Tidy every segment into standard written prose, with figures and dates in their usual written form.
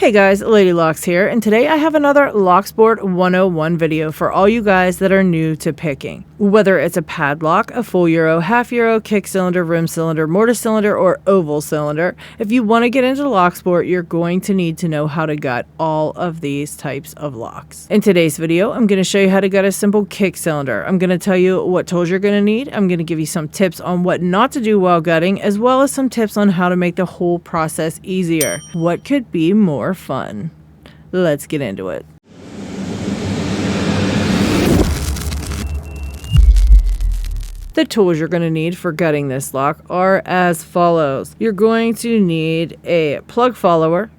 Hey guys, Lady Locks here, and today I have another Locksport 101 video for all you guys that are new to picking. Whether it's a padlock, a full euro, half euro, kick cylinder, rim cylinder, mortise cylinder, or oval cylinder, if you want to get into Locksport, you're going to need to know how to gut all of these types of locks. In today's video, I'm going to show you how to gut a simple kick cylinder. I'm going to tell you what tools you're going to need. I'm going to give you some tips on what not to do while gutting, as well as some tips on how to make the whole process easier. What could be more fun? Let's get into it. The tools you're going to need for gutting this lock are as follows. You're going to need a plug follower,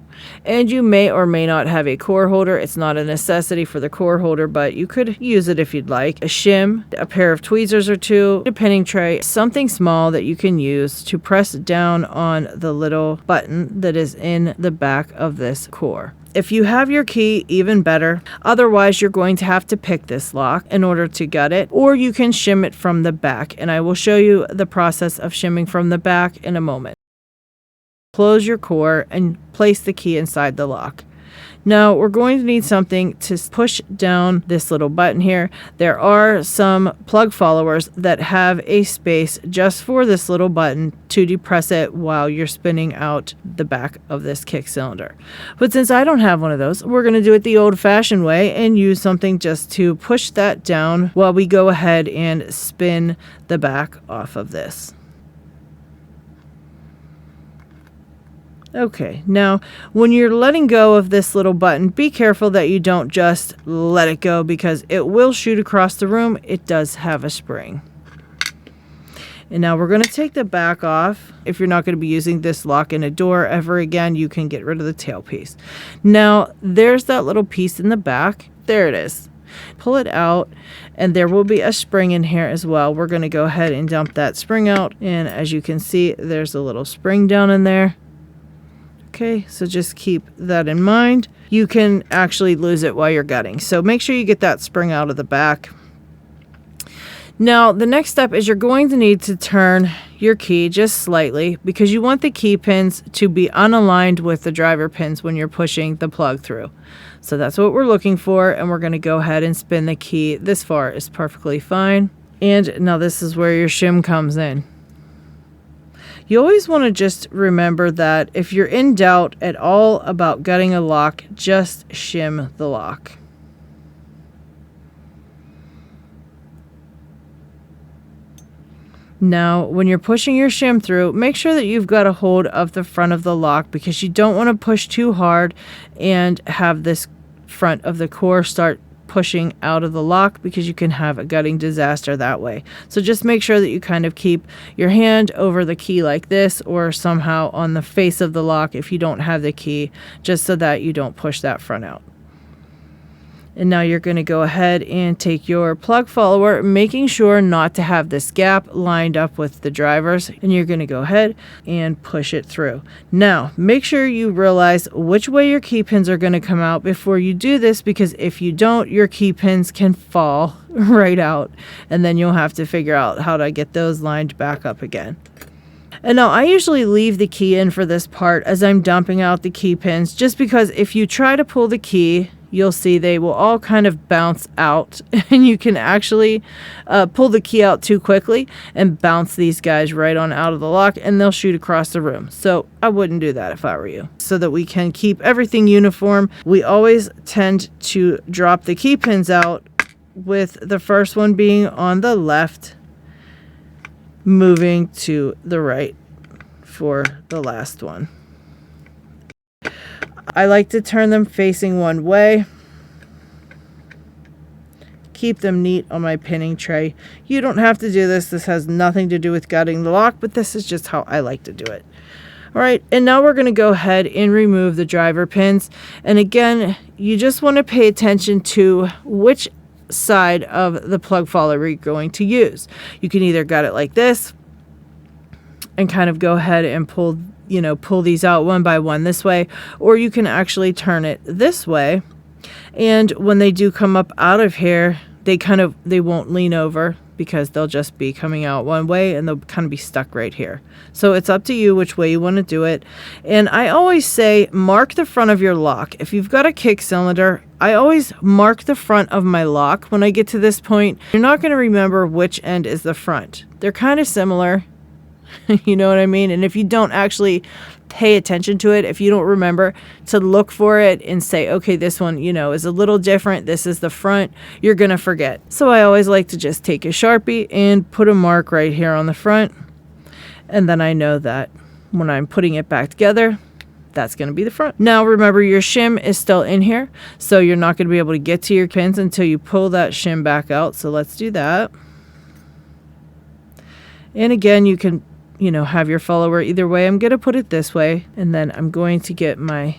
and you may or may not have a core holder. It's not a necessity for the core holder, but you could use it if you'd like. A shim, a pair of tweezers or two, a pinning tray, something small that you can use to press down on the little button that is in the back of this core. If you have your key, even better. Otherwise, you're going to have to pick this lock in order to gut it, or you can shim it from the back, and I will show you the process of shimming from the back in a moment. Close your core and place the key inside the lock. Now we're going to need something to push down this little button here. There are some plug followers that have a space just for this little button to depress it while you're spinning out the back of this kick cylinder. But since I don't have one of those, we're going to do it the old-fashioned way and use something just to push that down while we go ahead and spin the back off of this. Okay, now when you're letting go of this little button, be careful that you don't just let it go because it will shoot across the room. It does have a spring. And now we're going to take the back off. If you're not going to be using this lock in a door ever again, you can get rid of the tailpiece. Now there's that little piece in the back. There it is. Pull it out, and there will be a spring in here as well. We're going to go ahead and dump that spring out, and as you can see, there's a little spring down in there. Okay, so just keep that in mind. You can actually lose it while you're gutting, so make sure you get that spring out of the back. Now, the next step is you're going to need to turn your key just slightly because you want the key pins to be unaligned with the driver pins when you're pushing the plug through. So that's what we're looking for, and we're going to go ahead and spin the key. This far is perfectly fine. And now this is where your shim comes in. You always want to just remember that if you're in doubt at all about gutting a lock, just shim the lock. Now, when you're pushing your shim through, make sure that you've got a hold of the front of the lock because you don't want to push too hard and have this front of the core start pushing out of the lock because you can have a gutting disaster that way. So just make sure that you kind of keep your hand over the key like this or somehow on the face of the lock if you don't have the key, just so that you don't push that front out. And now you're going to go ahead and take your plug follower, making sure not to have this gap lined up with the drivers, and you're going to go ahead and push it through. Now, make sure you realize which way your key pins are going to come out before you do this, because if you don't, your key pins can fall right out, and then you'll have to figure out how to get those lined back up again. And now I usually leave the key in for this part as I'm dumping out the key pins, just because if you try to pull the key, you'll see they will all kind of bounce out, and you can actually pull the key out too quickly and bounce these guys right on out of the lock, and they'll shoot across the room. So I wouldn't do that if I were you. So that we can keep everything uniform, we always tend to drop the key pins out with the first one being on the left, moving to the right for the last one. I like to turn them facing one way. Keep them neat on my pinning tray. You don't have to do this. This has nothing to do with gutting the lock, but this is just how I like to do it. All right, and now we're going to go ahead and remove the driver pins. And again, you just want to pay attention to which side of the plug follower you're going to use. You can either gut it like this and kind of go ahead and pull these out one by one this way, or you can actually turn it this way, and when they do come up out of here, they won't lean over. because they'll just be coming out one way and they'll kind of be stuck right here. So it's up to you which way you want to do it. And I always say mark the front of your lock. If you've got a KIK cylinder, I always mark the front of my lock when I get to this point. You're not going to remember which end is the front. They're kind of similar. You know what I mean? And if you don't actually pay attention to it, if you don't remember to look for it and say, okay, this one, you know, is a little different, this is the front, you're going to forget. So I always like to just take a Sharpie and put a mark right here on the front. And then I know that when I'm putting it back together, that's going to be the front. Now remember, your shim is still in here, so you're not going to be able to get to your pins until you pull that shim back out. So let's do that. And again, you can, you know, have your follower either way. I'm going to put it this way, and then I'm going to get my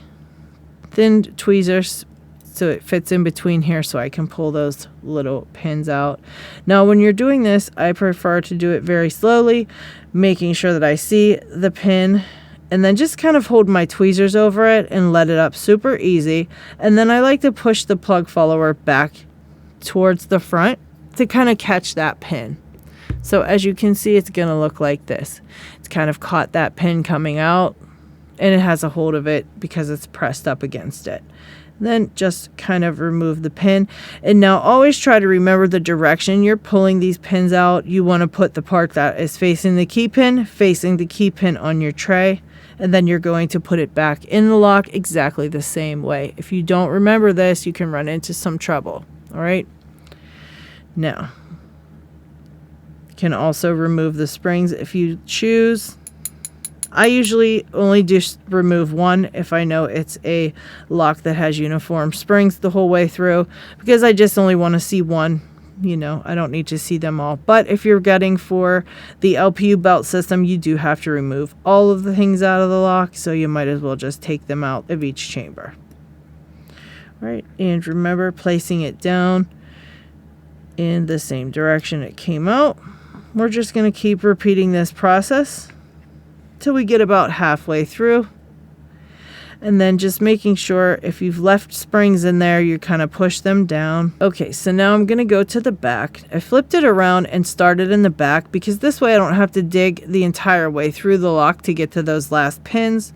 thin tweezers so it fits in between here so I can pull those little pins out. Now when you're doing this, I prefer to do it very slowly, making sure that I see the pin, and then just kind of hold my tweezers over it and let it up super easy. And then I like to push the plug follower back towards the front to kind of catch that pin. So as you can see, it's going to look like this. It's kind of caught that pin coming out, and it has a hold of it because it's pressed up against it. Then just kind of remove the pin. And now always try to remember the direction you're pulling these pins out. You want to put the part that is facing the key pin on your tray. And then you're going to put it back in the lock exactly the same way. If you don't remember this, you can run into some trouble. All right. Now, can also remove the springs if you choose. I usually only just remove one if I know it's a lock that has uniform springs the whole way through, because I just only want to see one. You know, I don't need to see them all. But if you're getting for the LPU belt system, you do have to remove all of the things out of the lock, so you might as well just take them out of each chamber. All right, and remember placing it down in the same direction it came out. We're just going to keep repeating this process till we get about halfway through. And then just making sure if you've left springs in there, you kind of push them down. Okay, so now I'm going to go to the back. I flipped it around and started in the back because this way I don't have to dig the entire way through the lock to get to those last pins.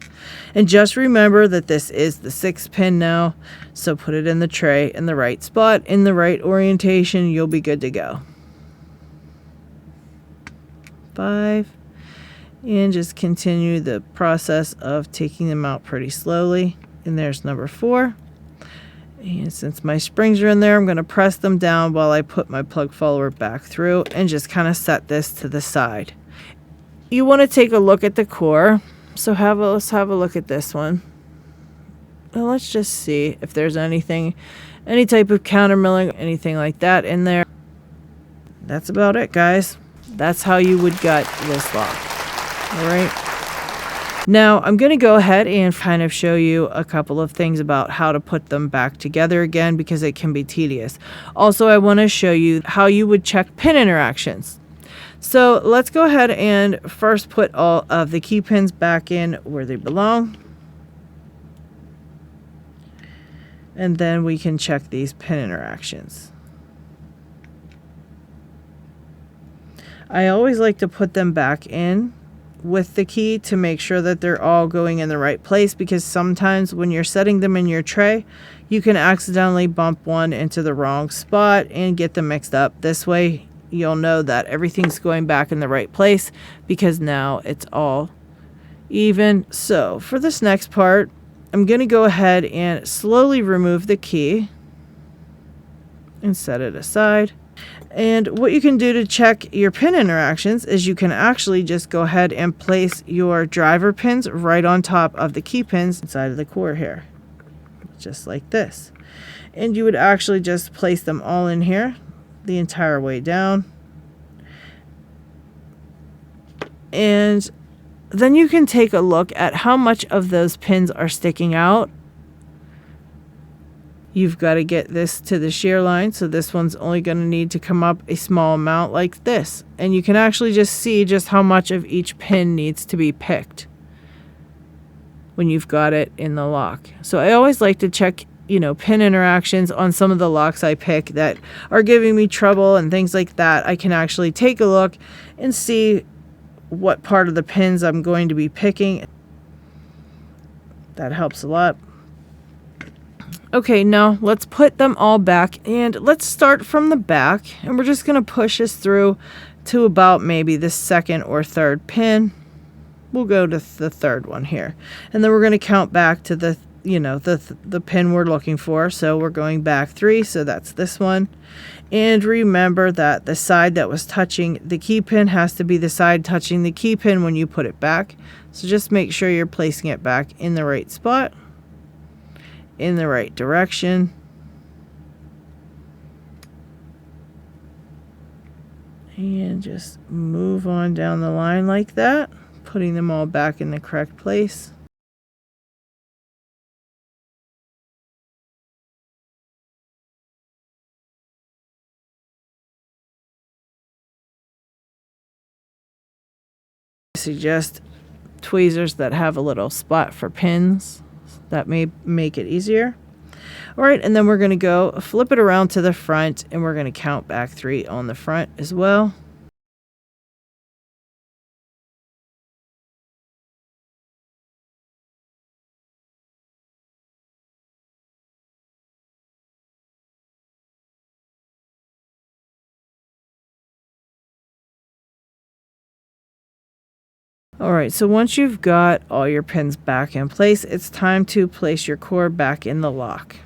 And just remember that this is the 6th pin now. So put it in the tray in the right spot, in the right orientation, you'll be good to go. 5. And just continue the process of taking them out pretty slowly. And there's number 4. And since my springs are in there, I'm going to press them down while I put my plug follower back through and just kind of set this to the side. You want to take a look at the core. So let's have a look at this one. Well, let's just see if there's anything, any type of counter milling, anything like that in there. That's about it, guys. That's how you would gut this lock. All right. Now I'm going to go ahead and kind of show you a couple of things about how to put them back together again, because it can be tedious. Also, I want to show you how you would check pin interactions. So let's go ahead and first put all of the key pins back in where they belong. And then we can check these pin interactions. I always like to put them back in with the key to make sure that they're all going in the right place, because sometimes when you're setting them in your tray, you can accidentally bump one into the wrong spot and get them mixed up. This way you'll know that everything's going back in the right place because now it's all even. So for this next part, I'm going to go ahead and slowly remove the key and set it aside. And what you can do to check your pin interactions is you can actually just go ahead and place your driver pins right on top of the key pins inside of the core here, just like this. And you would actually just place them all in here the entire way down. And then you can take a look at how much of those pins are sticking out. You've got to get this to the shear line, so this one's only going to need to come up a small amount like this. And you can actually just see just how much of each pin needs to be picked when you've got it in the lock. So I always like to check, pin interactions on some of the locks I pick that are giving me trouble and things like that, I can actually take a look and see what part of the pins I'm going to be picking. That helps a lot. Okay, now let's put them all back, and let's start from the back, and we're just going to push this through to about maybe the second or third pin. We'll go to the third one here, and then we're going to count back to the the pin we're looking for. So we're going back 3, so that's this one. And remember that the side that was touching the key pin has to be the side touching the key pin when you put it back. So just make sure you're placing it back in the right spot, in the right direction. And just move on down the line like that, putting them all back in the correct place. I suggest tweezers that have a little spot for pins. That may make it easier. All right, and then we're going to go flip it around to the front, and we're going to count back 3 on the front as well. Alright, so once you've got all your pins back in place, it's time to place your core back in the lock.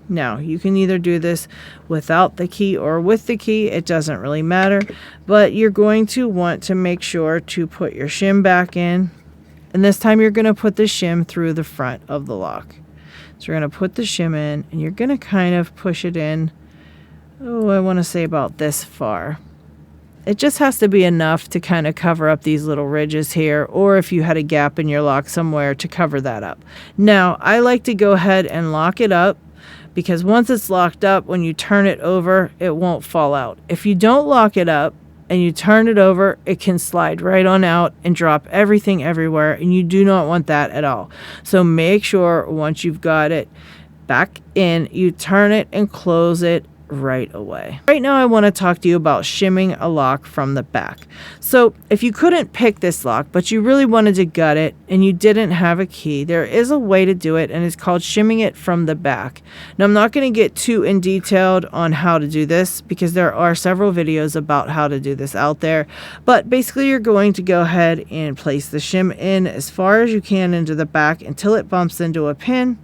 Now, you can either do this without the key or with the key, it doesn't really matter, but you're going to want to make sure to put your shim back in, and this time you're going to put the shim through the front of the lock. So you're going to put the shim in, and you're going to kind of push it in, I want to say about this far. It just has to be enough to kind of cover up these little ridges here, or if you had a gap in your lock somewhere, to cover that up. Now, I like to go ahead and lock it up, because once it's locked up, when you turn it over, it won't fall out. If you don't lock it up and you turn it over, it can slide right on out and drop everything everywhere, and you do not want that at all. So make sure once you've got it back in, you turn it and close it right away. Right now I want to talk to you about shimming a lock from the back. So if you couldn't pick this lock but you really wanted to gut it and you didn't have a key, there is a way to do it, and it's called shimming it from the back. Now I'm not going to get too in detailed on how to do this because there are several videos about how to do this out there, but basically you're going to go ahead and place the shim in as far as you can into the back until it bumps into a pin.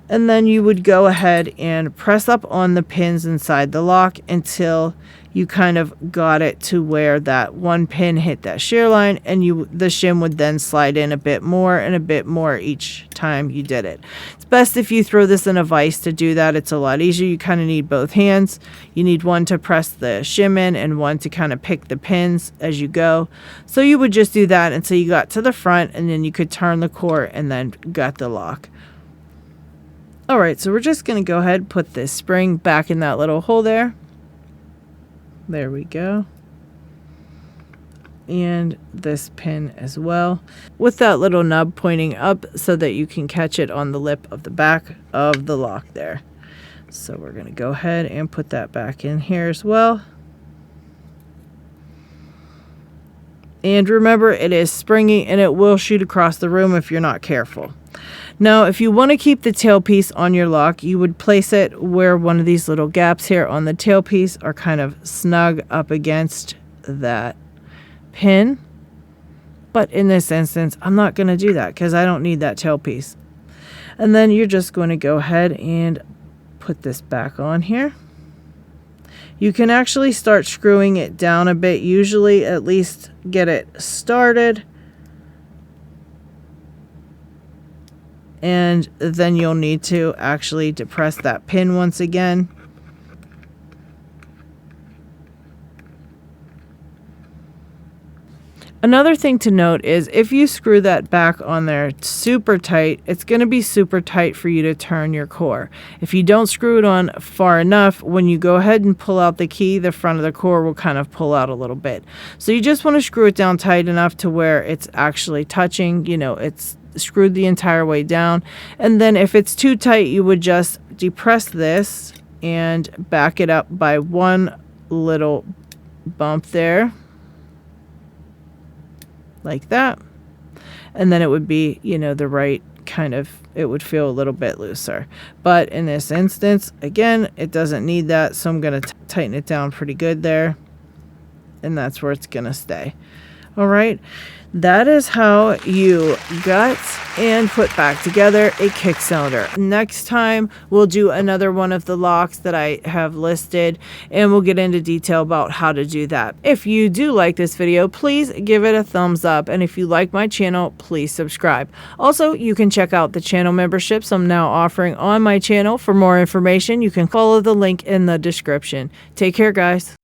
And then you would go ahead and press up on the pins inside the lock until you kind of got it to where that one pin hit that shear line, and the shim would then slide in a bit more and a bit more each time you did it. It's best if you throw this in a vise to do that. It's a lot easier. You kind of need both hands. You need one to press the shim in and one to kind of pick the pins as you go. So you would just do that until you got to the front, and then you could turn the core and then gut the lock. Alright, so we're just going to go ahead and put this spring back in that little hole there. There we go. And this pin as well, with that little nub pointing up so that you can catch it on the lip of the back of the lock there. So we're going to go ahead and put that back in here as well. And remember, it is springy and it will shoot across the room if you're not careful. Now, if you want to keep the tailpiece on your lock, you would place it where one of these little gaps here on the tailpiece are kind of snug up against that pin. But in this instance, I'm not going to do that because I don't need that tailpiece. And then you're just going to go ahead and put this back on here. You can actually start screwing it down a bit, usually at least get it started. And then you'll need to actually depress that pin once again. Another thing to note is if you screw that back on there super tight, it's going to be super tight for you to turn your core. If you don't screw it on far enough, when you go ahead and pull out the key, the front of the core will kind of pull out a little bit. So you just want to screw it down tight enough to where it's actually touching, it's screwed the entire way down. And then if it's too tight, you would just depress this and back it up by one little bump there, like that. And then it would be, you know, the right kind of, it would feel a little bit looser. But in this instance, again, it doesn't need that, so I'm going to tighten it down pretty good there, and that's where it's going to stay. All right, that is how you gut and put back together a kick cylinder. Next time, we'll do another one of the locks that I have listed, and we'll get into detail about how to do that. If you do like this video, please give it a thumbs up, and if you like my channel, please subscribe. Also, you can check out the channel memberships I'm now offering on my channel. For more information, you can follow the link in the description. Take care, guys.